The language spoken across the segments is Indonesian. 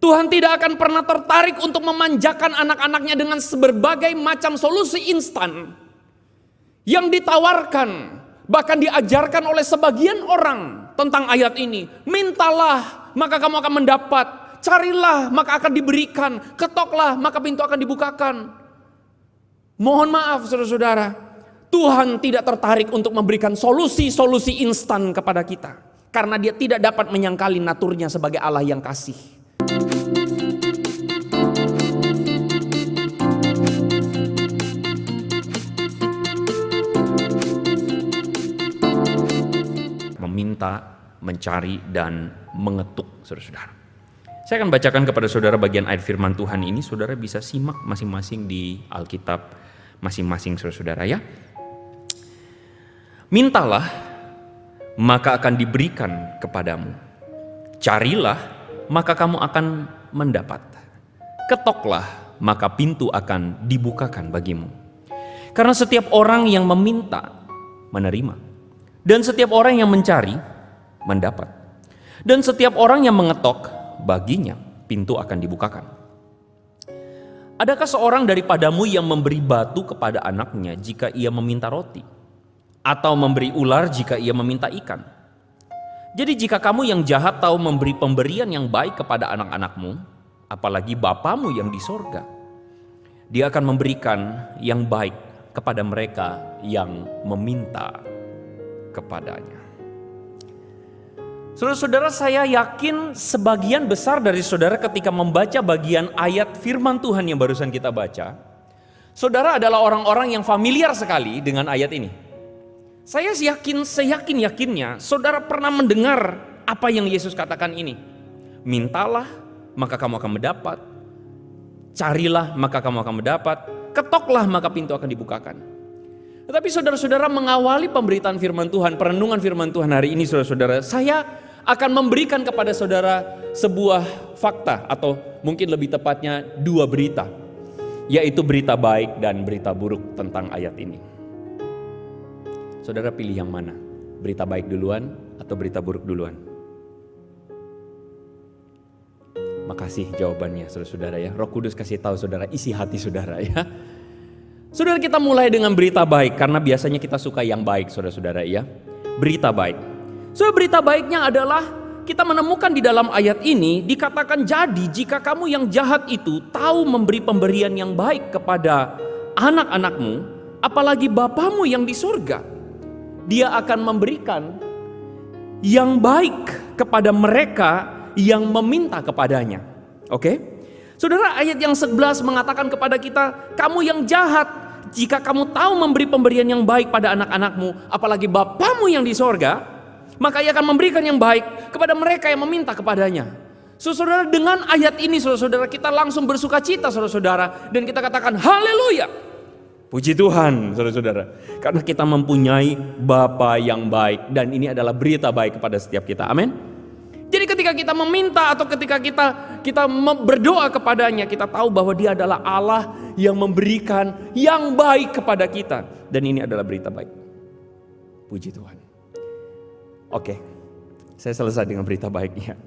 Tuhan tidak akan pernah tertarik untuk memanjakan anak-anaknya dengan berbagai macam solusi instan yang ditawarkan, bahkan diajarkan oleh sebagian orang tentang ayat ini. Mintalah maka kamu akan mendapat, carilah maka akan diberikan, ketoklah maka pintu akan dibukakan. Mohon maaf saudara-saudara, Tuhan tidak tertarik untuk memberikan solusi-solusi instan kepada kita, karena Dia tidak dapat menyangkali naturnya sebagai Allah yang kasih. Meminta, mencari, dan mengetuk, saudara-saudara. Saya akan bacakan kepada saudara bagian ayat firman Tuhan ini. Saudara bisa simak masing-masing di Alkitab masing-masing, saudara-saudara ya. Mintalah, maka akan diberikan kepadamu. Carilah, maka kamu akan mendapat. Ketoklah, maka pintu akan dibukakan bagimu. Karena setiap orang yang meminta, menerima. Dan setiap orang yang mencari, mendapat. Dan setiap orang yang mengetok, baginya pintu akan dibukakan. Adakah seorang daripadamu yang memberi batu kepada anaknya jika ia meminta roti? Atau memberi ular jika ia meminta ikan? Jadi jika kamu yang jahat tahu memberi pemberian yang baik kepada anak-anakmu, apalagi Bapamu yang di sorga, Dia akan memberikan yang baik kepada mereka yang meminta kepadanya. Saudara-saudara, saya yakin sebagian besar dari saudara ketika membaca bagian ayat firman Tuhan yang barusan kita baca, saudara adalah orang-orang yang familiar sekali dengan ayat ini. Saya seyakin-yakinnya saudara pernah mendengar apa yang Yesus katakan ini. Mintalah, maka kamu akan mendapat. Carilah, maka kamu akan mendapat. Ketoklah, maka pintu akan dibukakan. Tetapi saudara-saudara, mengawali pemberitaan firman Tuhan, perenungan firman Tuhan hari ini, saudara-saudara, saya akan memberikan kepada saudara sebuah fakta, atau mungkin lebih tepatnya dua berita, yaitu berita baik dan berita buruk tentang ayat ini. Saudara pilih yang mana? Berita baik duluan atau berita buruk duluan? Makasih jawabannya saudara-saudara ya. Roh Kudus kasih tahu saudara isi hati saudara ya. Saudara, kita mulai dengan berita baik karena biasanya kita suka yang baik saudara-saudara ya. Berita baik. So berita baiknya adalah kita menemukan di dalam ayat ini dikatakan, jadi jika kamu yang jahat itu tahu memberi pemberian yang baik kepada anak-anakmu, apalagi Bapamu yang di surga, Dia akan memberikan yang baik kepada mereka yang meminta kepadanya. Oke? Saudara, ayat yang 11 mengatakan kepada kita, kamu yang jahat, jika kamu tahu memberi pemberian yang baik pada anak-anakmu, apalagi Bapamu yang di sorga, maka Ia akan memberikan yang baik kepada mereka yang meminta kepadanya. Saudara, dengan ayat ini saudara-saudara, kita langsung bersuka cita saudara-saudara, dan kita katakan haleluya. Puji Tuhan saudara-saudara, karena kita mempunyai Bapa yang baik, dan ini adalah berita baik kepada setiap kita. Amin. Jadi ketika kita meminta atau ketika kita berdoa kepadanya, kita tahu bahwa Dia adalah Allah yang memberikan yang baik kepada kita, dan ini adalah berita baik. Puji Tuhan. Oke, saya selesai dengan berita baiknya.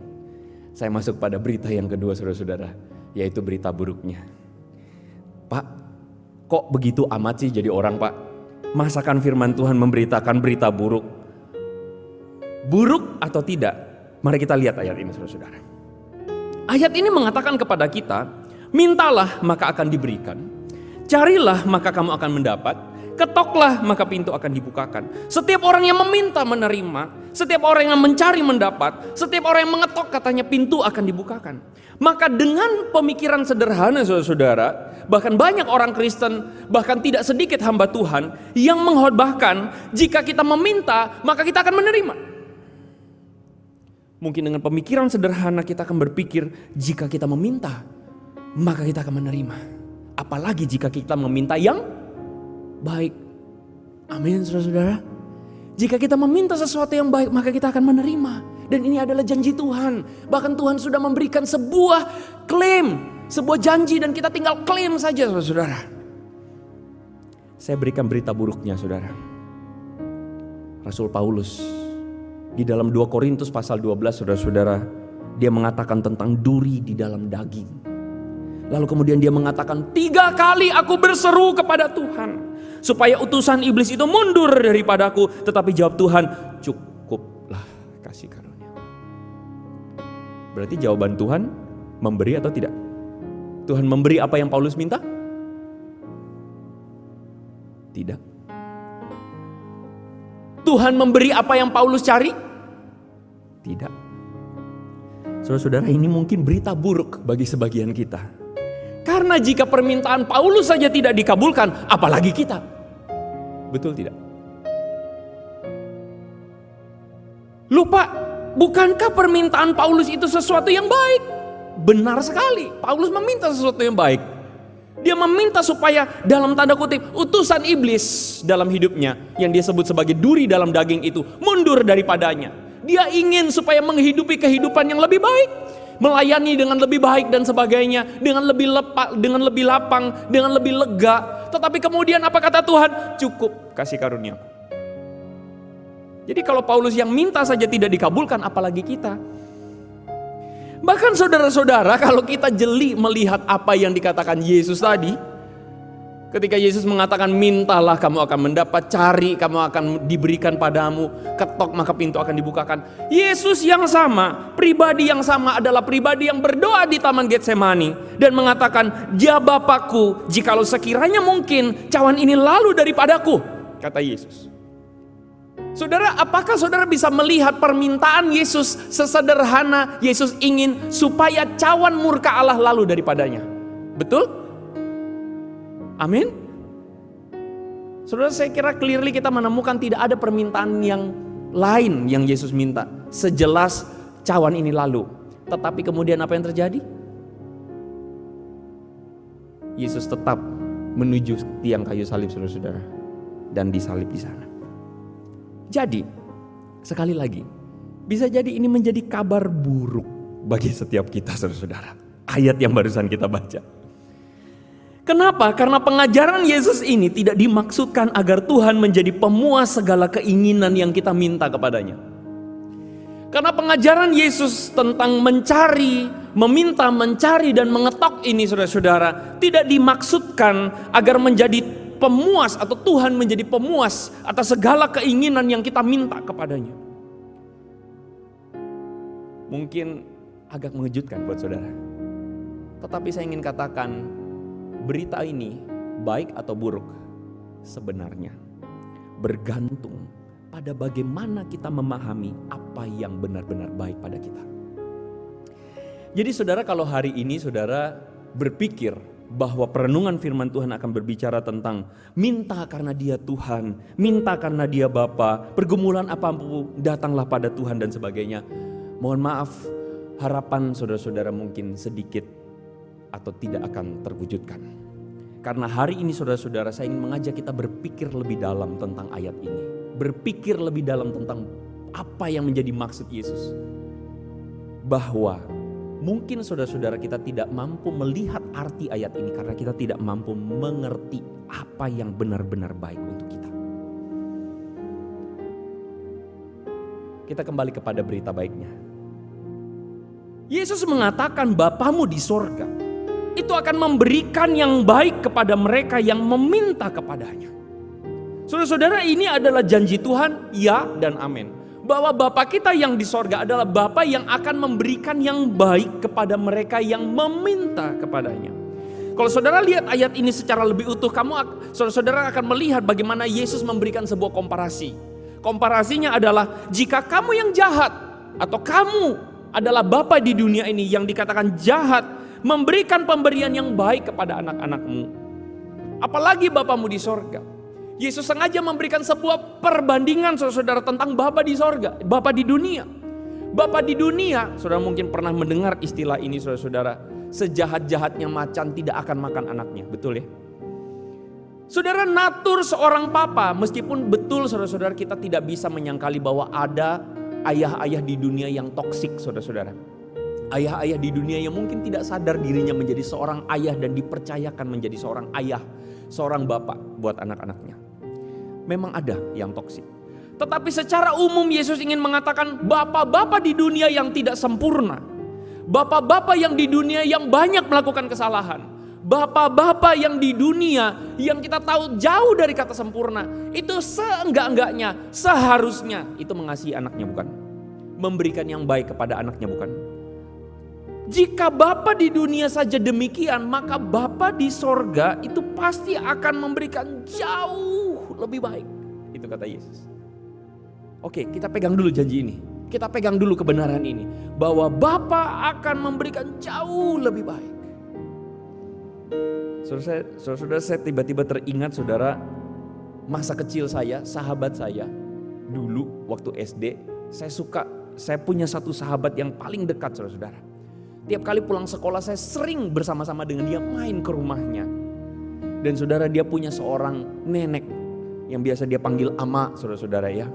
Saya masuk pada berita yang kedua saudara-saudara, yaitu berita buruknya. Pak, kok begitu amat sih jadi orang, Pak? Masakan firman Tuhan memberitakan berita buruk? Buruk atau tidak? Mari kita lihat ayat ini saudara-saudara. Ayat ini mengatakan kepada kita, mintalah maka akan diberikan, carilah maka kamu akan mendapat, ketoklah maka pintu akan dibukakan. Setiap orang yang meminta menerima, setiap orang yang mencari mendapat, setiap orang yang mengetok katanya pintu akan dibukakan. Maka dengan pemikiran sederhana saudara-saudara, bahkan banyak orang Kristen, bahkan tidak sedikit hamba Tuhan yang mengkhotbahkan jika kita meminta maka kita akan menerima. Mungkin dengan pemikiran sederhana kita akan berpikir jika kita meminta maka kita akan menerima. Apalagi jika kita meminta yang baik. Amin saudara-saudara. Jika kita meminta sesuatu yang baik maka kita akan menerima. Dan ini adalah janji Tuhan. Bahkan Tuhan sudah memberikan sebuah klaim, sebuah janji, dan kita tinggal klaim saja saudara. Saya berikan berita buruknya saudara. Rasul Paulus di dalam 2 Korintus pasal 12 saudara-saudara dia mengatakan tentang duri di dalam daging. Lalu kemudian dia mengatakan, 3 kali aku berseru kepada Tuhan supaya utusan iblis itu mundur daripadaku. Tetapi jawab Tuhan, cukuplah kasih karunia. Berarti jawaban Tuhan memberi atau tidak? Tuhan memberi apa yang Paulus minta? Tidak. Tuhan memberi apa yang Paulus cari? Tidak. Saudara-saudara, ini mungkin berita buruk bagi sebagian kita. Karena jika permintaan Paulus saja tidak dikabulkan, apalagi kita. Betul tidak? Lupa, bukankah permintaan Paulus itu sesuatu yang baik? Benar sekali, Paulus meminta sesuatu yang baik. Dia meminta supaya dalam tanda kutip utusan iblis dalam hidupnya yang dia sebut sebagai duri dalam daging itu mundur daripadanya. Dia ingin supaya menghidupi kehidupan yang lebih baik, melayani dengan lebih baik dan sebagainya, dengan lebih lapang, dengan lebih lega. Tetapi kemudian apa kata Tuhan? Cukup kasih karunia. Jadi kalau Paulus yang minta saja tidak dikabulkan, apalagi kita. Bahkan saudara-saudara, kalau kita jeli melihat apa yang dikatakan Yesus tadi, ketika Yesus mengatakan mintalah kamu akan mendapat, cari kamu akan diberikan padamu, ketok maka pintu akan dibukakan. Yesus yang sama, pribadi yang sama adalah pribadi yang berdoa di Taman Getsemani dan mengatakan, "Ya Bapakku, jikalau sekiranya mungkin cawan ini lalu daripadaku," kata Yesus. Saudara, apakah saudara bisa melihat permintaan Yesus sesederhana Yesus ingin supaya cawan murka Allah lalu daripadanya? Betul? Amin. Saudara, saya kira clearly kita menemukan tidak ada permintaan yang lain yang Yesus minta sejelas cawan ini lalu. Tetapi kemudian apa yang terjadi? Yesus tetap menuju tiang kayu salib, saudara-saudara, dan disalib di sana. Jadi, sekali lagi, bisa jadi ini menjadi kabar buruk bagi setiap kita, saudara-saudara. Ayat yang barusan kita baca. Kenapa? Karena pengajaran Yesus ini tidak dimaksudkan agar Tuhan menjadi pemuas segala keinginan yang kita minta kepadanya. Karena pengajaran Yesus tentang mencari, meminta, mencari dan mengetok ini, saudara-saudara, tidak dimaksudkan agar menjadi pemuas atau Tuhan menjadi pemuas atas segala keinginan yang kita minta kepadanya. Mungkin agak mengejutkan buat saudara. Tetapi saya ingin katakan, berita ini baik atau buruk sebenarnya bergantung pada bagaimana kita memahami apa yang benar-benar baik pada kita. Jadi saudara, kalau hari ini saudara berpikir bahwa perenungan firman Tuhan akan berbicara tentang minta karena dia Tuhan, minta karena dia Bapa, pergumulan apapun datanglah pada Tuhan dan sebagainya. Mohon maaf, harapan saudara-saudara mungkin sedikit atau tidak akan terwujudkan. Karena hari ini saudara-saudara, saya ingin mengajak kita berpikir lebih dalam tentang ayat ini. Berpikir lebih dalam tentang apa yang menjadi maksud Yesus. Bahwa mungkin saudara-saudara kita tidak mampu melihat arti ayat ini karena kita tidak mampu mengerti apa yang benar-benar baik untuk kita. Kita kembali kepada berita baiknya. Yesus mengatakan Bapamu di sorga itu akan memberikan yang baik kepada mereka yang meminta kepadanya. Saudara-saudara, ini adalah janji Tuhan, ya dan amin. Bahwa Bapa kita yang di sorga adalah Bapa yang akan memberikan yang baik kepada mereka yang meminta kepadanya. Kalau saudara lihat ayat ini secara lebih utuh, saudara akan melihat bagaimana Yesus memberikan sebuah komparasi. Komparasinya adalah jika kamu yang jahat atau kamu adalah bapa di dunia ini yang dikatakan jahat, memberikan pemberian yang baik kepada anak-anakmu, apalagi Bapamu di sorga. Yesus sengaja memberikan sebuah perbandingan saudara tentang Bapa di sorga, Bapa di dunia. Bapa di dunia, saudara mungkin pernah mendengar istilah ini saudara-saudara, sejahat-jahatnya macan tidak akan makan anaknya, betul ya? Saudara, natur seorang papa, meskipun betul saudara-saudara kita tidak bisa menyangkali bahwa ada ayah-ayah di dunia yang toksik, saudara-saudara. Ayah-ayah di dunia yang mungkin tidak sadar dirinya menjadi seorang ayah dan dipercayakan menjadi seorang ayah, seorang bapak buat anak-anaknya. Memang ada yang toksik. Tetapi secara umum Yesus ingin mengatakan bapak-bapak di dunia yang tidak sempurna, Bapak-bapak yang di dunia yang banyak melakukan kesalahan. Bapak-bapak yang di dunia yang kita tahu jauh dari kata sempurna. Itu seenggak-enggaknya, seharusnya itu mengasihi anaknya, bukan? Memberikan yang baik kepada anaknya, bukan? Jika Bapa di dunia saja demikian, maka Bapa di sorga itu pasti akan memberikan jauh lebih baik. Itu kata Yesus. Oke, kita pegang dulu janji ini. Kita pegang dulu kebenaran ini. Bahwa Bapa akan memberikan jauh lebih baik. Saudara, saya tiba-tiba teringat saudara, masa kecil saya, sahabat saya. Dulu waktu SD, saya punya satu sahabat yang paling dekat saudara. Tiap kali pulang sekolah saya sering bersama-sama dengan dia main ke rumahnya. Dan saudara, dia punya seorang nenek yang biasa dia panggil Ama, saudara-saudara ya.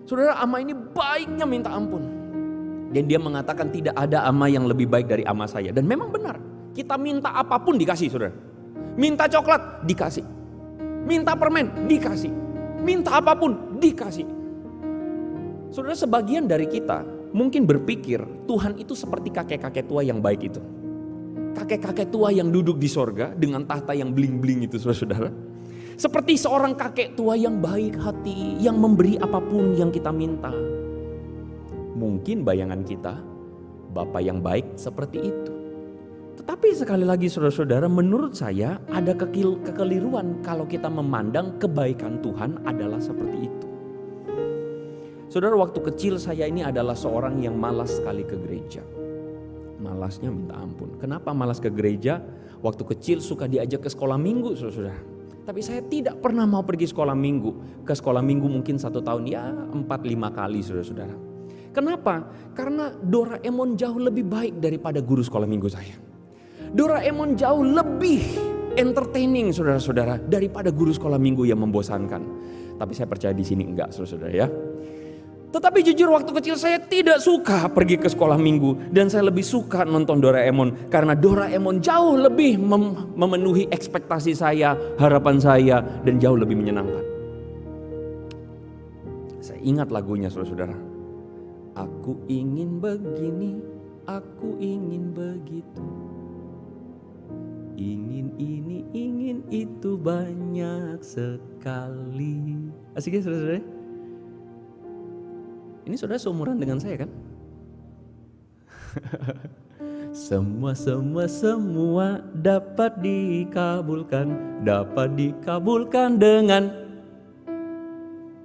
Saudara, Ama ini baiknya minta ampun. Dan dia mengatakan tidak ada Ama yang lebih baik dari Ama saya. Dan memang benar, kita minta apapun dikasih saudara. Minta coklat dikasih. Minta permen dikasih. Minta apapun dikasih. Saudara, sebagian dari kita mungkin berpikir Tuhan itu seperti kakek-kakek tua yang baik itu. Kakek-kakek tua yang duduk di sorga dengan tahta yang bling-bling itu saudara. Seperti seorang kakek tua yang baik hati, yang memberi apapun yang kita minta. Mungkin bayangan kita, Bapa yang baik seperti itu. Tetapi sekali lagi saudara-saudara, menurut saya ada kekeliruan kalau kita memandang kebaikan Tuhan adalah seperti itu. Saudara, waktu kecil saya ini adalah seorang yang malas sekali ke gereja. Malasnya minta ampun. Kenapa malas ke gereja? Waktu kecil suka diajak ke sekolah minggu saudara. Tapi saya tidak pernah mau pergi sekolah minggu. Ke sekolah minggu mungkin 1 tahun ya 4-5 kali saudara-saudara. Kenapa? Karena Doraemon jauh lebih baik daripada guru sekolah minggu saya. Doraemon jauh lebih entertaining saudara-saudara daripada guru sekolah minggu yang membosankan. Tapi saya percaya di sini enggak saudara-saudara ya. Tetapi jujur waktu kecil saya tidak suka pergi ke sekolah minggu. Dan saya lebih suka nonton Doraemon. Karena Doraemon jauh lebih memenuhi ekspektasi saya, harapan saya. Dan jauh lebih menyenangkan. Saya ingat lagunya saudara-saudara. Aku ingin begini, aku ingin begitu. Ingin ini, ingin itu banyak sekali. Asik ya saudara-saudara? Ini saudara seumuran dengan saya kan? Semua dapat dikabulkan dengan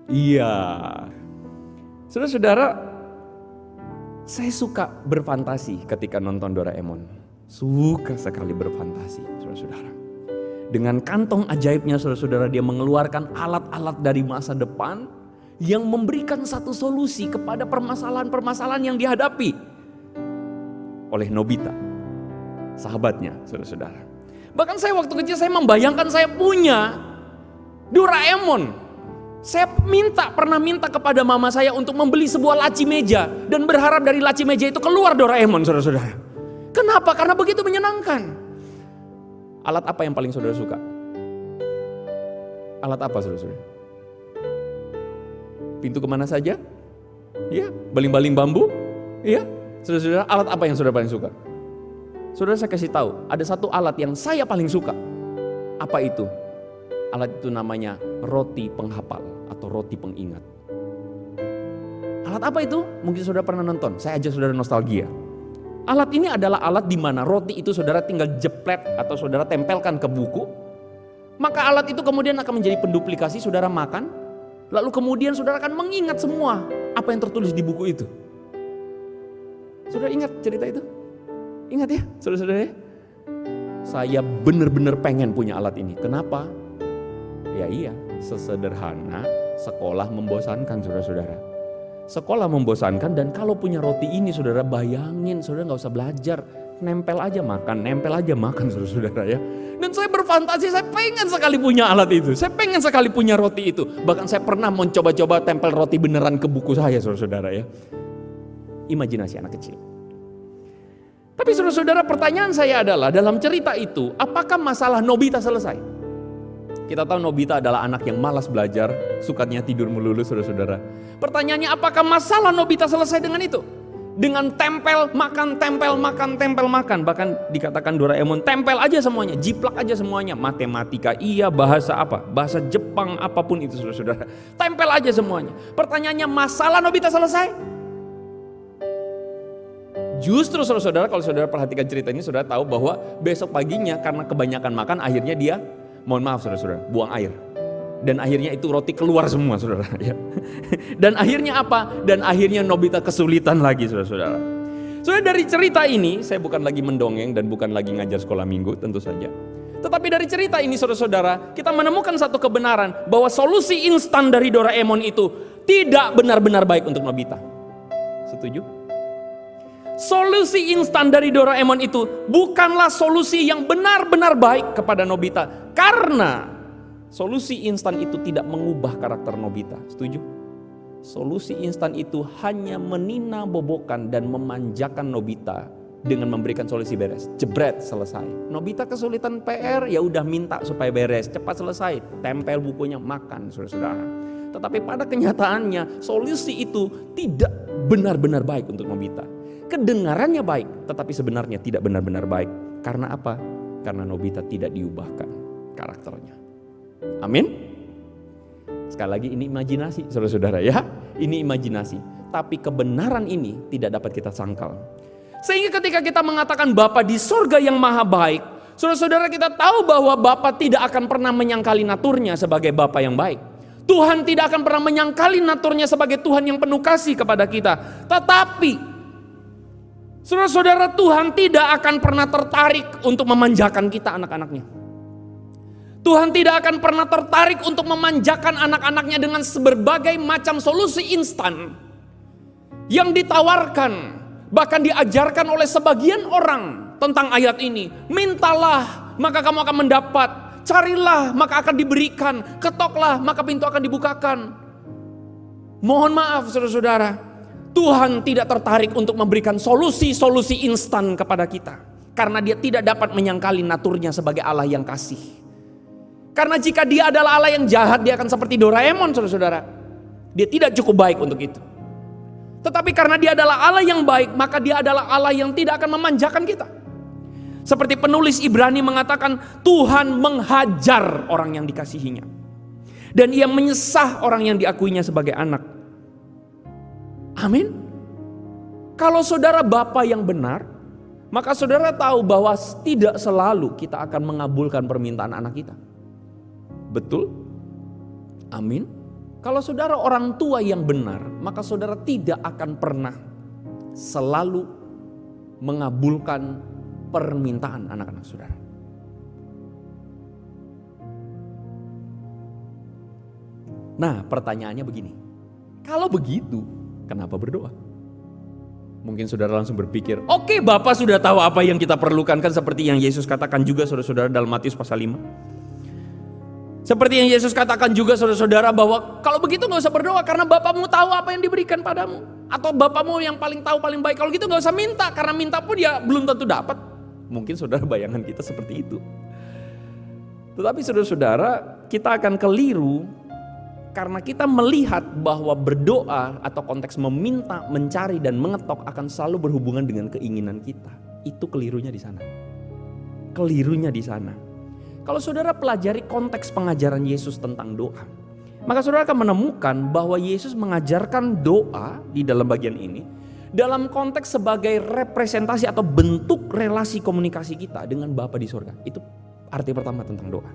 iya. Saudara-saudara, saya suka berfantasi ketika nonton Doraemon. Suka sekali berfantasi, saudara-saudara. Dengan kantong ajaibnya saudara-saudara, dia mengeluarkan alat-alat dari masa depan yang memberikan satu solusi kepada permasalahan-permasalahan yang dihadapi oleh Nobita, sahabatnya, saudara-saudara. Bahkan saya waktu kecil saya membayangkan saya punya Doraemon. Saya pernah minta kepada mama saya untuk membeli sebuah laci meja dan berharap dari laci meja itu keluar Doraemon, saudara-saudara. Kenapa? Karena begitu menyenangkan. Alat apa yang paling saudara suka? Alat apa saudara-saudara? Pintu kemana saja? Ya, baling-baling bambu? Ya, saudara-saudara, alat apa yang saudara paling suka? Saudara, saya kasih tahu, ada satu alat yang saya paling suka. Apa itu? Alat itu namanya roti penghafal atau roti pengingat. Alat apa itu? Mungkin saudara pernah nonton, saya ajak saudara nostalgia. Alat ini adalah alat di mana roti itu saudara tinggal jeplet atau saudara tempelkan ke buku. Maka alat itu kemudian akan menjadi penduplikasi, saudara makan. Lalu kemudian saudara akan mengingat semua apa yang tertulis di buku itu. Saudara ingat cerita itu? Ingat ya saudara-saudara ya? Saya benar-benar pengen punya alat ini. Kenapa? Ya iya, sesederhana sekolah membosankan saudara-saudara. Sekolah membosankan dan kalau punya roti ini saudara bayangin saudara gak usah belajar. Nempel aja makan saudara-saudara ya. Dan saya berfantasi, saya pengen sekali punya alat itu. Saya pengen sekali punya roti itu. Bahkan saya pernah mencoba-coba tempel roti beneran ke buku saya saudara-saudara ya. Imajinasi anak kecil. Tapi saudara-saudara, pertanyaan saya adalah dalam cerita itu apakah masalah Nobita selesai? Kita tahu Nobita adalah anak yang malas belajar, sukanya tidur melulu saudara-saudara. Pertanyaannya apakah masalah Nobita selesai dengan itu? Dengan tempel, makan, tempel, makan, tempel, makan. Bahkan dikatakan Doraemon, tempel aja semuanya, jiplak aja semuanya. Matematika iya, bahasa apa? Bahasa Jepang, apapun itu saudara-saudara. Tempel aja semuanya. Pertanyaannya, masalah Nobita selesai? Justru saudara-saudara, kalau saudara perhatikan cerita ini, saudara tahu bahwa besok paginya karena kebanyakan makan, akhirnya dia, mohon maaf saudara-saudara, buang air. Dan akhirnya itu roti keluar semua saudara. Ya. Dan akhirnya apa? Dan akhirnya Nobita kesulitan lagi saudara-saudara. Saudara, dari cerita ini, saya bukan lagi mendongeng dan bukan lagi ngajar sekolah minggu tentu saja. Tetapi dari cerita ini saudara-saudara, kita menemukan satu kebenaran bahwa solusi instan dari Doraemon itu tidak benar-benar baik untuk Nobita. Setuju? Solusi instan dari Doraemon itu bukanlah solusi yang benar-benar baik kepada Nobita. Karena solusi instan itu tidak mengubah karakter Nobita. Setuju? Solusi instan itu hanya menina bobokan dan memanjakan Nobita dengan memberikan solusi beres. Jebret, selesai. Nobita kesulitan PR, ya udah minta supaya beres, cepat selesai. Tempel bukunya, makan saudara-saudara. Tetapi pada kenyataannya solusi itu tidak benar-benar baik untuk Nobita. Kedengarannya baik, tetapi sebenarnya tidak benar-benar baik. Karena apa? Karena Nobita tidak diubahkan karakternya. Amin. Sekali lagi ini imajinasi saudara-saudara ya. Ini imajinasi. Tapi kebenaran ini tidak dapat kita sangkal. Sehingga ketika kita mengatakan Bapa di sorga yang maha baik, saudara-saudara kita tahu bahwa Bapa tidak akan pernah menyangkali naturnya sebagai Bapa yang baik. Tuhan tidak akan pernah menyangkali naturnya sebagai Tuhan yang penuh kasih kepada kita. Tetapi saudara-saudara, Tuhan tidak akan pernah tertarik untuk memanjakan kita anak-anaknya. Tuhan tidak akan pernah tertarik untuk memanjakan anak-anaknya dengan berbagai macam solusi instan yang ditawarkan, bahkan diajarkan oleh sebagian orang tentang ayat ini. Mintalah maka kamu akan mendapat, carilah maka akan diberikan, ketoklah maka pintu akan dibukakan. Mohon maaf saudara-saudara, Tuhan tidak tertarik untuk memberikan solusi-solusi instan kepada kita. Karena dia tidak dapat menyangkali naturnya sebagai Allah yang kasih. Karena jika dia adalah Allah yang jahat, dia akan seperti Doraemon saudara-saudara. Dia tidak cukup baik untuk itu. Tetapi karena dia adalah Allah yang baik, maka dia adalah Allah yang tidak akan memanjakan kita. Seperti penulis Ibrani mengatakan, Tuhan menghajar orang yang dikasihinya. Dan ia menyesah orang yang diakuinya sebagai anak. Amin. Kalau saudara Bapa yang benar, maka saudara tahu bahwa tidak selalu kita akan mengabulkan permintaan anak kita. Betul? Amin. Kalau saudara orang tua yang benar, maka saudara tidak akan pernah selalu mengabulkan permintaan anak-anak saudara. Nah, pertanyaannya begini. Kalau begitu, kenapa berdoa? Mungkin saudara langsung berpikir, oke, Bapak sudah tahu apa yang kita perlukan, kan seperti yang Yesus katakan juga saudara-saudara dalam Matius pasal 5. Seperti yang Yesus katakan juga saudara-saudara bahwa kalau begitu gak usah berdoa karena Bapakmu tahu apa yang diberikan padamu. Atau Bapakmu yang paling tahu paling baik, kalau gitu gak usah minta karena minta pun dia belum tentu dapat. Mungkin saudara bayangan kita seperti itu. Tetapi saudara-saudara, kita akan keliru karena kita melihat bahwa berdoa atau konteks meminta, mencari dan mengetok akan selalu berhubungan dengan keinginan kita. Itu kelirunya di sana. Kelirunya di sana. Kalau saudara pelajari konteks pengajaran Yesus tentang doa, maka saudara akan menemukan bahwa Yesus mengajarkan doa di dalam bagian ini dalam konteks sebagai representasi atau bentuk relasi komunikasi kita dengan Bapa di sorga. Itu arti pertama tentang doa.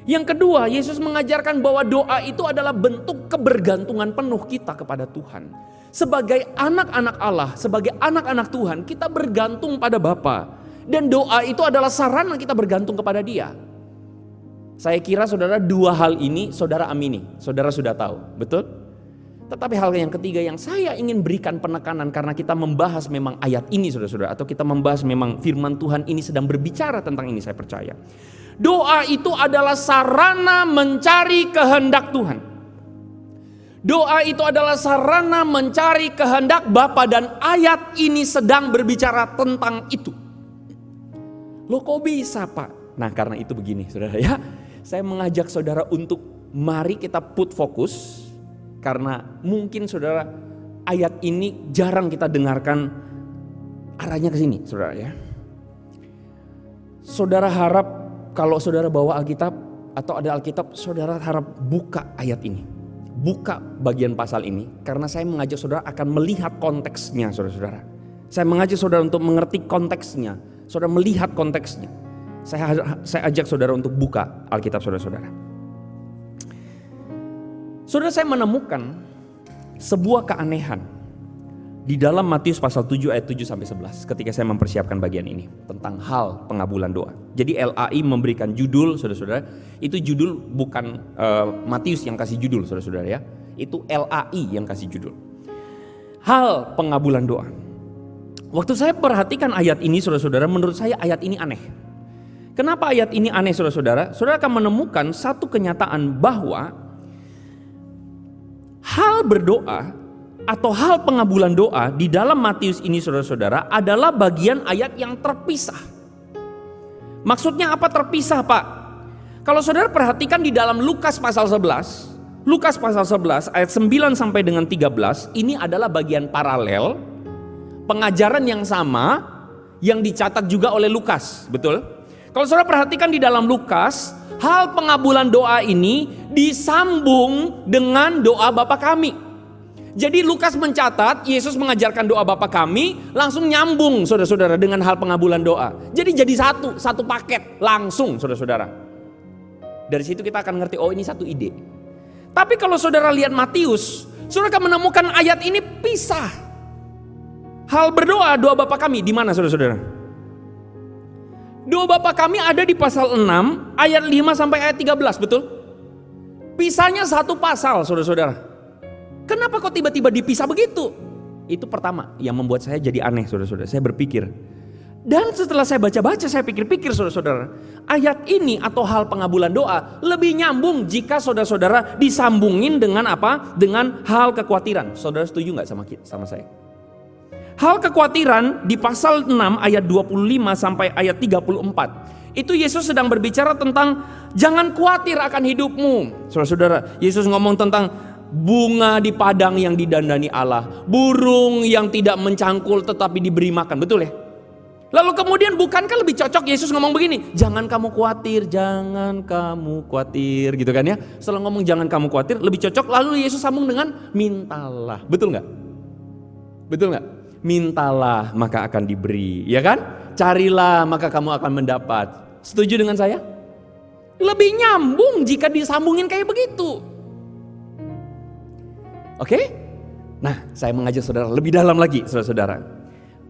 Yang kedua, Yesus mengajarkan bahwa doa itu adalah bentuk kebergantungan penuh kita kepada Tuhan. Sebagai anak-anak Allah, sebagai anak-anak Tuhan, kita bergantung pada Bapa. Dan doa itu adalah sarana kita bergantung kepada Dia. Saya kira saudara dua hal ini saudara amini, saudara sudah tahu, betul? Tetapi hal yang ketiga yang saya ingin berikan penekanan karena kita membahas memang ayat ini saudara-saudara, atau kita membahas memang firman Tuhan ini sedang berbicara tentang ini, saya percaya. Doa itu adalah sarana mencari kehendak Tuhan. Doa itu adalah sarana mencari kehendak Bapa dan ayat ini sedang berbicara tentang itu. Loh kok bisa Pak? Nah karena itu begini saudara ya. Saya mengajak saudara untuk mari kita put fokus. Karena mungkin saudara ayat ini jarang kita dengarkan arahnya ke sini, saudara ya. Saudara harap kalau saudara bawa Alkitab atau ada Alkitab, saudara harap buka ayat ini. Buka bagian pasal ini, karena saya mengajak saudara akan melihat konteksnya, saudara-saudara. Saya mengajak saudara untuk mengerti konteksnya, saudara melihat konteksnya. Saya ajak saudara untuk buka Alkitab saudara-saudara. Saudara, saya menemukan sebuah keanehan di dalam Matius pasal 7 ayat 7 sampai 11 ketika saya mempersiapkan bagian ini tentang hal pengabulan doa. Jadi LAI memberikan judul, saudara-saudara, itu judul bukan Matius yang kasih judul, saudara-saudara ya. Itu LAI yang kasih judul. Hal pengabulan doa. Waktu saya perhatikan ayat ini, saudara-saudara, menurut saya ayat ini aneh. Kenapa ayat ini aneh, saudara-saudara? Saudara akan menemukan satu kenyataan bahwa hal berdoa atau hal pengabulan doa di dalam Matius ini, saudara-saudara, adalah bagian ayat yang terpisah. Maksudnya apa terpisah, Pak? Kalau saudara perhatikan di dalam Lukas pasal 11, Lukas pasal 11 ayat 9 sampai dengan 13, ini adalah bagian paralel pengajaran yang sama yang dicatat juga oleh Lukas, betul? Kalau saudara perhatikan di dalam Lukas, hal pengabulan doa ini disambung dengan doa Bapa kami. Jadi Lukas mencatat Yesus mengajarkan doa Bapa kami, langsung nyambung saudara-saudara dengan hal pengabulan doa. Jadi satu paket langsung saudara-saudara. Dari situ kita akan ngerti, oh ini satu ide. Tapi kalau saudara lihat Matius, saudara akan menemukan ayat ini pisah. Hal berdoa, doa Bapa kami di mana saudara-saudara? Doa Bapa kami ada di pasal 6 ayat 5 sampai ayat 13, betul? Pisahnya satu pasal saudara-saudara. Kenapa kok tiba-tiba dipisah begitu? Itu pertama yang membuat saya jadi aneh, saudara-saudara. Saya berpikir. Dan setelah saya baca-baca, saya pikir-pikir, saudara-saudara. Ayat ini atau hal pengabulan doa lebih nyambung jika saudara-saudara disambungin dengan apa? Dengan hal kekhawatiran. Saudara setuju gak sama saya? Hal kekhawatiran di pasal 6 ayat 25 sampai ayat 34. Itu Yesus sedang berbicara tentang jangan khawatir akan hidupmu. Saudara-saudara, Yesus ngomong tentang bunga di padang yang didandani Allah, burung yang tidak mencangkul tetapi diberi makan, betul ya? Lalu kemudian bukankah lebih cocok Yesus ngomong begini, jangan kamu khawatir, gitu kan ya? Setelah ngomong jangan kamu khawatir, lebih cocok lalu Yesus sambung dengan mintalah, betul nggak? Betul nggak? Mintalah maka akan diberi, ya kan? Carilah maka kamu akan mendapat. Setuju dengan saya? Lebih nyambung jika disambungin kayak begitu. Oke? Nah, saya mengajak saudara lebih dalam lagi, saudara-saudara.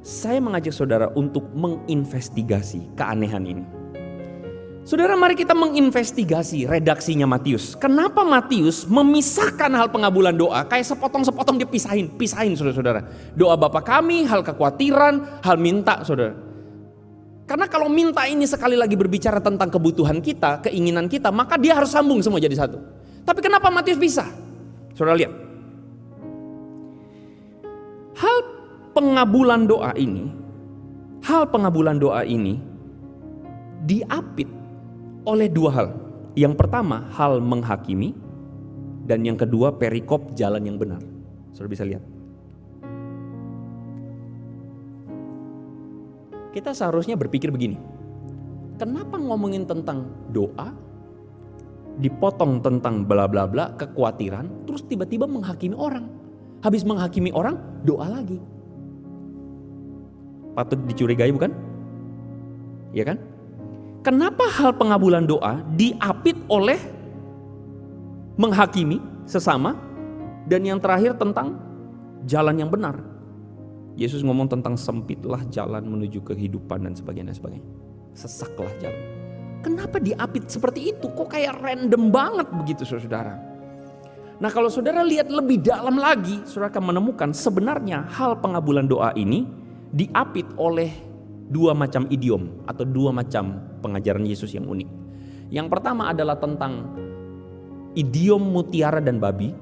Saya mengajak saudara untuk menginvestigasi keanehan ini. Saudara, mari kita menginvestigasi redaksinya Matius. Kenapa Matius memisahkan hal pengabulan doa kayak sepotong-sepotong dipisahin, saudara-saudara. Doa Bapa kami, hal kekhawatiran, hal minta, saudara. Karena kalau minta ini sekali lagi berbicara tentang kebutuhan kita, keinginan kita, maka dia harus sambung semua jadi satu. Tapi kenapa Matius pisah? Saudara lihat. Hal pengabulan doa ini diapit oleh dua hal. Yang pertama hal menghakimi, dan yang kedua perikop jalan yang benar. Saudara bisa lihat. Kita seharusnya berpikir begini. Kenapa ngomongin tentang doa, dipotong tentang bla bla bla, kekhawatiran, terus tiba-tiba menghakimi orang? Habis menghakimi orang, doa lagi. Patut dicurigai bukan? Iya kan? Kenapa hal pengabulan doa diapit oleh menghakimi sesama, dan yang terakhir tentang jalan yang benar? Yesus ngomong tentang sempitlah jalan menuju kehidupan dan sebagainya. Sesaklah jalan. Kenapa diapit seperti itu? Kok kayak random banget begitu, saudara? Nah, kalau saudara lihat lebih dalam lagi, saudara akan menemukan sebenarnya hal pengabulan doa ini diapit oleh dua macam idiom atau dua macam pengajaran Yesus yang unik. Yang pertama adalah tentang idiom mutiara dan babi,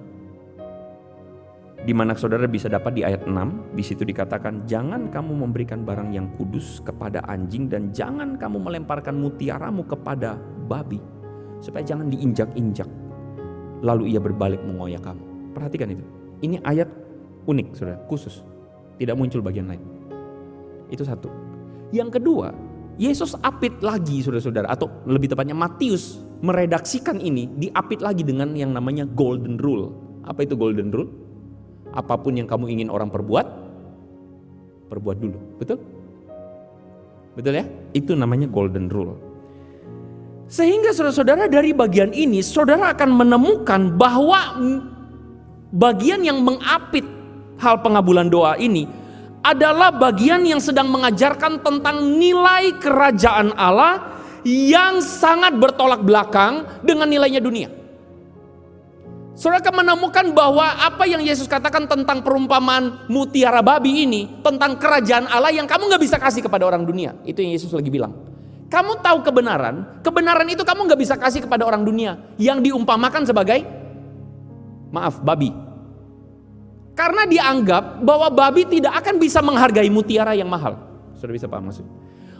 di mana saudara bisa dapat di ayat 6. Di situ dikatakan, jangan kamu memberikan barang yang kudus kepada anjing, dan jangan kamu melemparkan mutiaramu kepada babi, supaya jangan diinjak-injak lalu ia berbalik mengoyak kamu. Perhatikan itu. Ini ayat Unik, saudara, khusus. Tidak muncul bagian lain. Itu satu. Yang kedua, Yesus apit lagi saudara-saudara, atau lebih tepatnya Matius meredaksikan ini, diapit lagi dengan yang namanya golden rule. Apa itu golden rule? Apapun yang kamu ingin orang perbuat, perbuat dulu. Betul? Betul ya? Itu namanya golden rule. Sehingga saudara-saudara dari bagian ini, saudara akan menemukan bahwa bagian yang mengapit hal pengabulan doa ini adalah bagian yang sedang mengajarkan tentang nilai kerajaan Allah yang sangat bertolak belakang dengan nilainya dunia. Saudara akan menemukan bahwa apa yang Yesus katakan tentang perumpamaan mutiara babi ini, tentang kerajaan Allah yang kamu gak bisa kasih kepada orang dunia. Itu yang Yesus lagi bilang. Kamu tahu kebenaran, kebenaran itu kamu gak bisa kasih kepada orang dunia, yang diumpamakan sebagai, maaf, babi. Karena dianggap bahwa babi tidak akan bisa menghargai mutiara yang mahal. Sudah bisa paham maksud?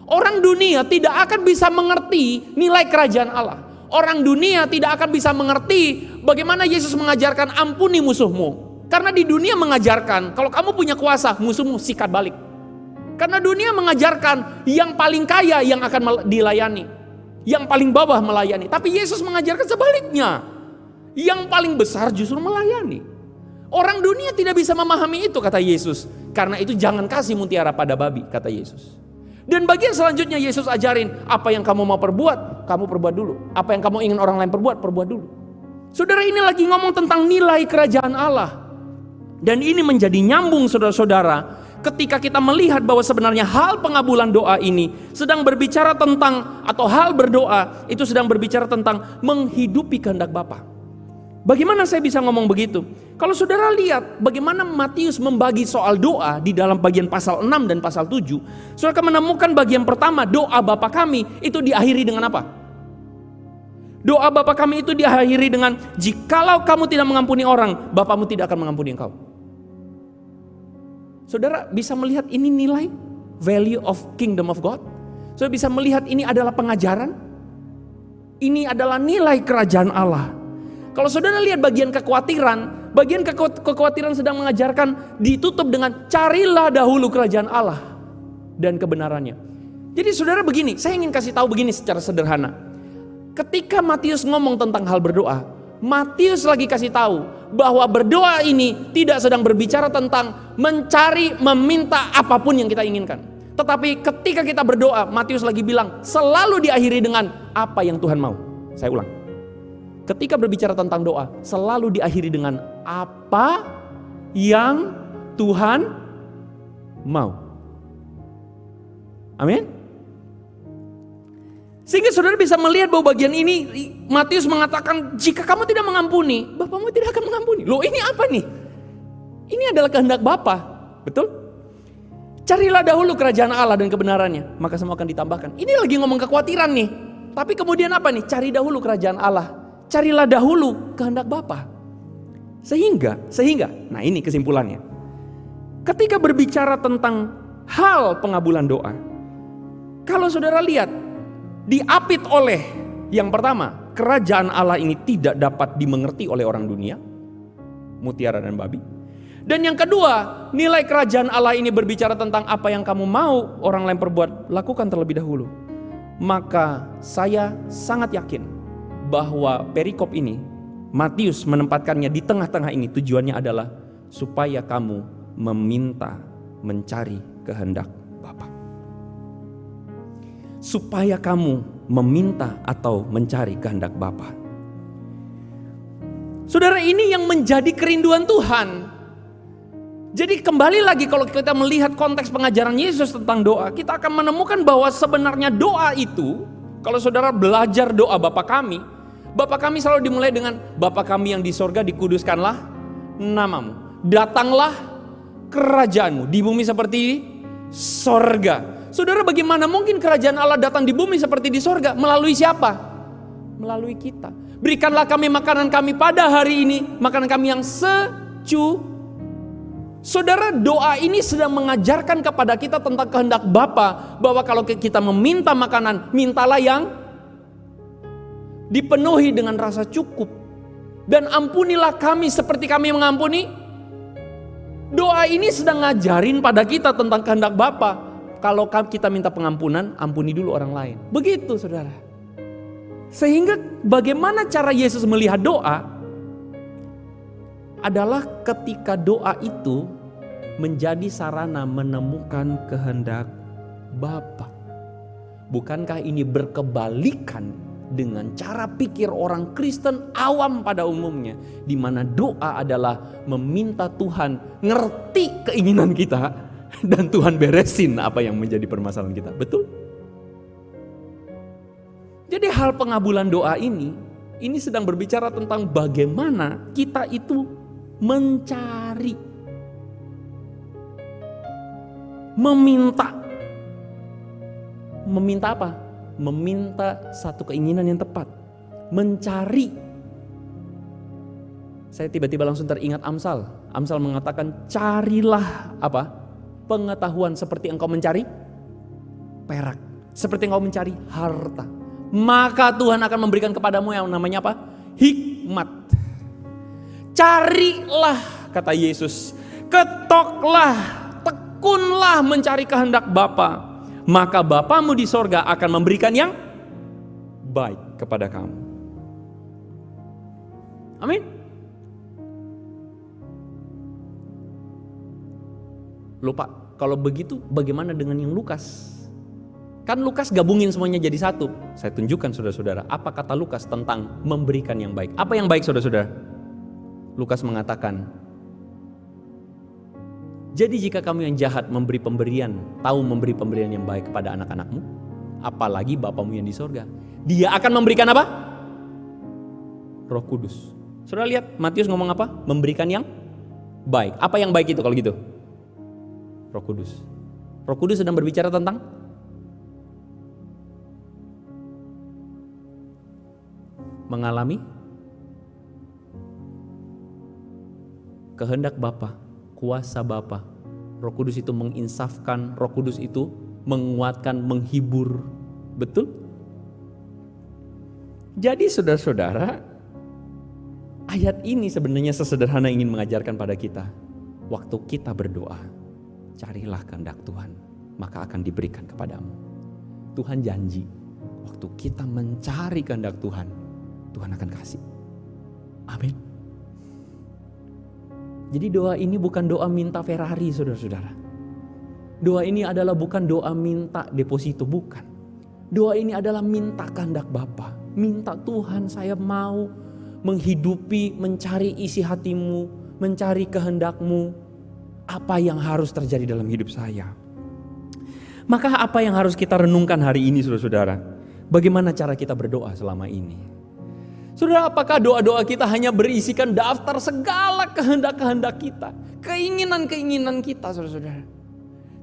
Orang dunia tidak akan bisa mengerti nilai kerajaan Allah. Orang dunia tidak akan bisa mengerti bagaimana Yesus mengajarkan ampuni musuhmu. Karena di dunia mengajarkan kalau kamu punya kuasa, musuhmu sikat balik. Karena dunia mengajarkan yang paling kaya yang akan dilayani, yang paling bawah melayani. Tapi Yesus mengajarkan sebaliknya, yang paling besar justru melayani. Orang dunia tidak bisa memahami itu, kata Yesus. Karena itu jangan kasih mutiara pada babi, kata Yesus. Dan bagian selanjutnya Yesus ajarin, apa yang kamu mau perbuat, kamu perbuat dulu. Apa yang kamu ingin orang lain perbuat, perbuat dulu. Saudara, ini lagi ngomong tentang nilai kerajaan Allah. Dan ini menjadi nyambung saudara-saudara, ketika kita melihat bahwa sebenarnya hal pengabulan doa ini sedang berbicara tentang, atau hal berdoa itu sedang berbicara tentang menghidupi kehendak Bapa. Bagaimana saya bisa ngomong begitu? Kalau saudara lihat bagaimana Matius membagi soal doa di dalam bagian pasal 6 dan pasal 7, saudara akan menemukan bagian pertama, doa Bapa kami, itu diakhiri dengan apa? Doa Bapa kami itu diakhiri dengan, jikalau kamu tidak mengampuni orang, Bapamu tidak akan mengampuni engkau. Saudara bisa melihat ini nilai value of kingdom of God. Saudara bisa melihat ini adalah pengajaran. Ini adalah nilai kerajaan Allah. Kalau saudara lihat bagian kekhawatiran sedang mengajarkan ditutup dengan carilah dahulu kerajaan Allah dan kebenarannya. Jadi saudara begini, saya ingin kasih tahu begini secara sederhana. Ketika Matius ngomong tentang hal berdoa, Matius lagi kasih tahu bahwa berdoa ini tidak sedang berbicara tentang mencari, meminta apapun yang kita inginkan. Tetapi ketika kita berdoa, Matius lagi bilang selalu diakhiri dengan apa yang Tuhan mau. Saya ulang. Ketika berbicara tentang doa, selalu diakhiri dengan apa yang Tuhan mau. Amin. Sehingga saudara bisa melihat bahwa bagian ini Matius mengatakan, jika kamu tidak mengampuni, Bapamu tidak akan mengampuni. Loh, ini apa nih? Ini adalah kehendak Bapa. Betul? Carilah dahulu kerajaan Allah dan kebenarannya, maka semua akan ditambahkan. Ini lagi ngomong kekhawatiran nih. Tapi kemudian apa nih? Cari dahulu kerajaan Allah. Carilah dahulu kehendak Bapa. Sehingga, nah ini kesimpulannya. Ketika berbicara tentang hal pengabulan doa, kalau saudara lihat, diapit oleh yang pertama, kerajaan Allah ini tidak dapat dimengerti oleh orang dunia, mutiara dan babi. Dan yang kedua, nilai kerajaan Allah ini berbicara tentang apa yang kamu mau orang lain perbuat, lakukan terlebih dahulu. Maka saya sangat yakin bahwa perikop ini, Matius menempatkannya di tengah-tengah ini, tujuannya adalah supaya kamu meminta, mencari kehendak Bapa. Supaya kamu meminta atau mencari kehendak Bapa. Saudara, ini yang menjadi kerinduan Tuhan. Jadi kembali lagi kalau kita melihat konteks pengajaran Yesus tentang doa, kita akan menemukan bahwa sebenarnya doa itu, kalau saudara belajar doa Bapa kami selalu dimulai dengan Bapa kami yang di sorga, dikuduskanlah namamu. Datanglah kerajaanmu di bumi seperti sorga. Saudara, bagaimana mungkin kerajaan Allah datang di bumi seperti di sorga? Melalui siapa? Melalui kita. Berikanlah kami makanan kami pada hari ini, makanan kami yang Saudara, doa ini sedang mengajarkan kepada kita tentang kehendak Bapa, bahwa kalau kita meminta makanan, mintalah yang dipenuhi dengan rasa cukup. Dan ampunilah kami seperti kami mengampuni. Doa ini sedang ngajarin pada kita tentang kehendak Bapa. Kalau kita minta pengampunan, ampuni dulu orang lain. Begitu saudara. Sehingga bagaimana cara Yesus melihat doa adalah ketika doa itu menjadi sarana menemukan kehendak Bapa. Bukankah ini berkebalikan dengan cara pikir orang Kristen awam pada umumnya, di mana doa adalah meminta Tuhan ngerti keinginan kita dan Tuhan beresin apa yang menjadi permasalahan kita. Betul? Jadi hal pengabulan doa ini sedang berbicara tentang bagaimana kita itu mencari, meminta apa? Meminta satu keinginan yang tepat, mencari. Saya tiba-tiba langsung teringat Amsal. Amsal mengatakan, carilah apa? Pengetahuan seperti engkau mencari perak, seperti engkau mencari harta. Maka Tuhan akan memberikan kepadamu yang namanya apa? Hikmat. Carilah, kata Yesus, ketoklah, tekunlah mencari kehendak Bapa. Maka Bapamu di sorga akan memberikan yang baik kepada kamu. Amin. Lupa, kalau begitu bagaimana dengan yang Lukas? Kan Lukas gabungin semuanya jadi satu. Saya tunjukkan saudara-saudara, apa kata Lukas tentang memberikan yang baik. Apa yang baik saudara-saudara? Lukas mengatakan, jadi jika kamu yang jahat memberi pemberian, tahu memberi pemberian yang baik kepada anak-anakmu, apalagi Bapamu yang di sorga, Dia akan memberikan apa? Roh Kudus. Saudara lihat Matius ngomong apa? Memberikan yang baik. Apa yang baik itu kalau gitu? Roh Kudus. Roh Kudus sedang berbicara tentang mengalami kehendak Bapa, kuasa Bapa. Roh Kudus itu menginsafkan, Roh Kudus itu menguatkan, menghibur. Betul? Jadi saudara-saudara, ayat ini sebenarnya sesederhana ingin mengajarkan pada kita. Waktu kita berdoa, carilah kehendak Tuhan, maka akan diberikan kepadamu. Tuhan janji, waktu kita mencari kehendak Tuhan, Tuhan akan kasih. Amin. Jadi doa ini bukan doa minta Ferrari saudara-saudara. Doa ini adalah bukan doa minta deposito, bukan. Doa ini adalah minta kehendak Bapa. Minta Tuhan, saya mau menghidupi, mencari isi hatimu, mencari kehendak-Mu. Apa yang harus terjadi dalam hidup saya? Maka apa yang harus kita renungkan hari ini saudara-saudara? Bagaimana cara kita berdoa selama ini? Saudara, apakah doa-doa kita hanya berisikan daftar segala kehendak-kehendak kita, keinginan-keinginan kita, saudara-saudara?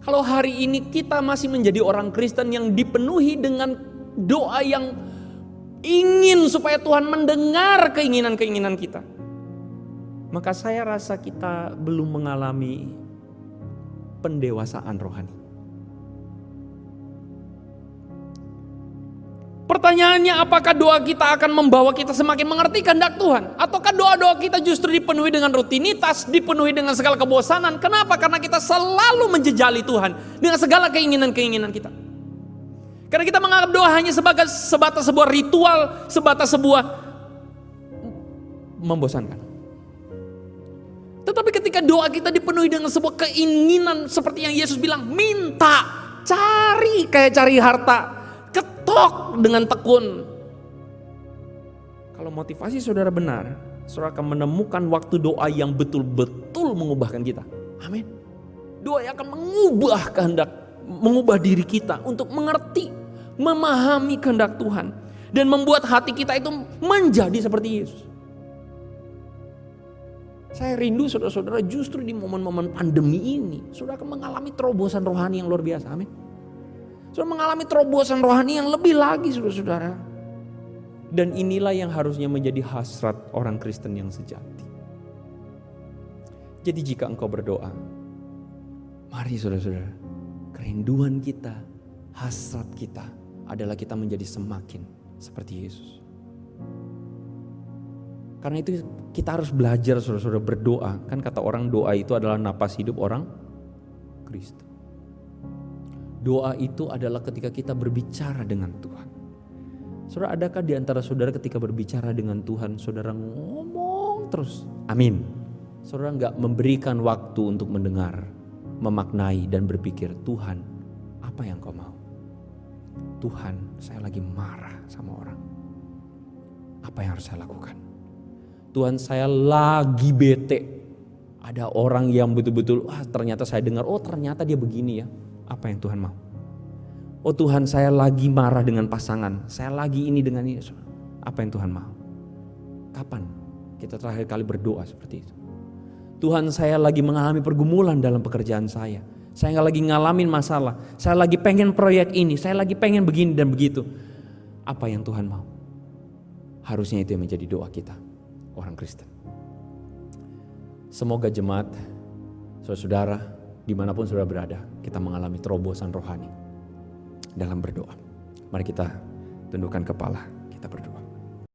Kalau hari ini kita masih menjadi orang Kristen yang dipenuhi dengan doa yang ingin supaya Tuhan mendengar keinginan-keinginan kita, maka saya rasa kita belum mengalami pendewasaan rohani. Pertanyaannya, apakah doa kita akan membawa kita semakin mengerti kehendak Tuhan? Ataukah doa-doa kita justru dipenuhi dengan rutinitas, dipenuhi dengan segala kebosanan? Kenapa? Karena kita selalu menjejali Tuhan dengan segala keinginan-keinginan kita. Karena kita menganggap doa hanya sebatas sebuah ritual, sebatas sebuah membosankan. Tetapi ketika doa kita dipenuhi dengan sebuah keinginan seperti yang Yesus bilang, minta, cari kayak cari harta, ketok dengan tekun. Kalau motivasi saudara benar, saudara akan menemukan waktu doa yang betul-betul mengubahkan kita. Amin. Doa yang akan mengubah kehendak, mengubah diri kita untuk mengerti, memahami kehendak Tuhan, dan membuat hati kita itu menjadi seperti Yesus. Saya rindu saudara-saudara justru di momen-momen pandemi ini, saudara akan mengalami terobosan rohani yang luar biasa. Amin. Saudara mengalami terobosan rohani yang lebih lagi saudara-saudara. Dan inilah yang harusnya menjadi hasrat orang Kristen yang sejati. Jadi jika engkau berdoa, mari saudara-saudara, kerinduan kita, hasrat kita adalah kita menjadi semakin seperti Yesus. Karena itu kita harus belajar saudara-saudara berdoa. Kan kata orang doa itu adalah napas hidup orang Kristen. Doa itu adalah ketika kita berbicara dengan Tuhan. Saudara, adakah di antara saudara ketika berbicara dengan Tuhan, saudara ngomong terus? Amin. Saudara nggak memberikan waktu untuk mendengar, memaknai dan berpikir, Tuhan apa yang kau mau? Tuhan, saya lagi marah sama orang. Apa yang harus saya lakukan? Tuhan, saya lagi bete. Ada orang yang betul-betul, ternyata saya dengar, ternyata dia begini ya. Apa yang Tuhan mau? Oh Tuhan, saya lagi marah dengan pasangan. Saya lagi ini dengan ini. Apa yang Tuhan mau? Kapan kita terakhir kali berdoa seperti itu? Tuhan, saya lagi mengalami pergumulan dalam pekerjaan saya. Saya lagi ngalamin masalah. Saya lagi pengen proyek ini. Saya lagi pengen begini dan begitu. Apa yang Tuhan mau? Harusnya itu yang menjadi doa kita, orang Kristen. Semoga jemaat, saudara-saudara, dimanapun saudara berada, kita mengalami terobosan rohani dalam berdoa. Mari kita tundukkan kepala.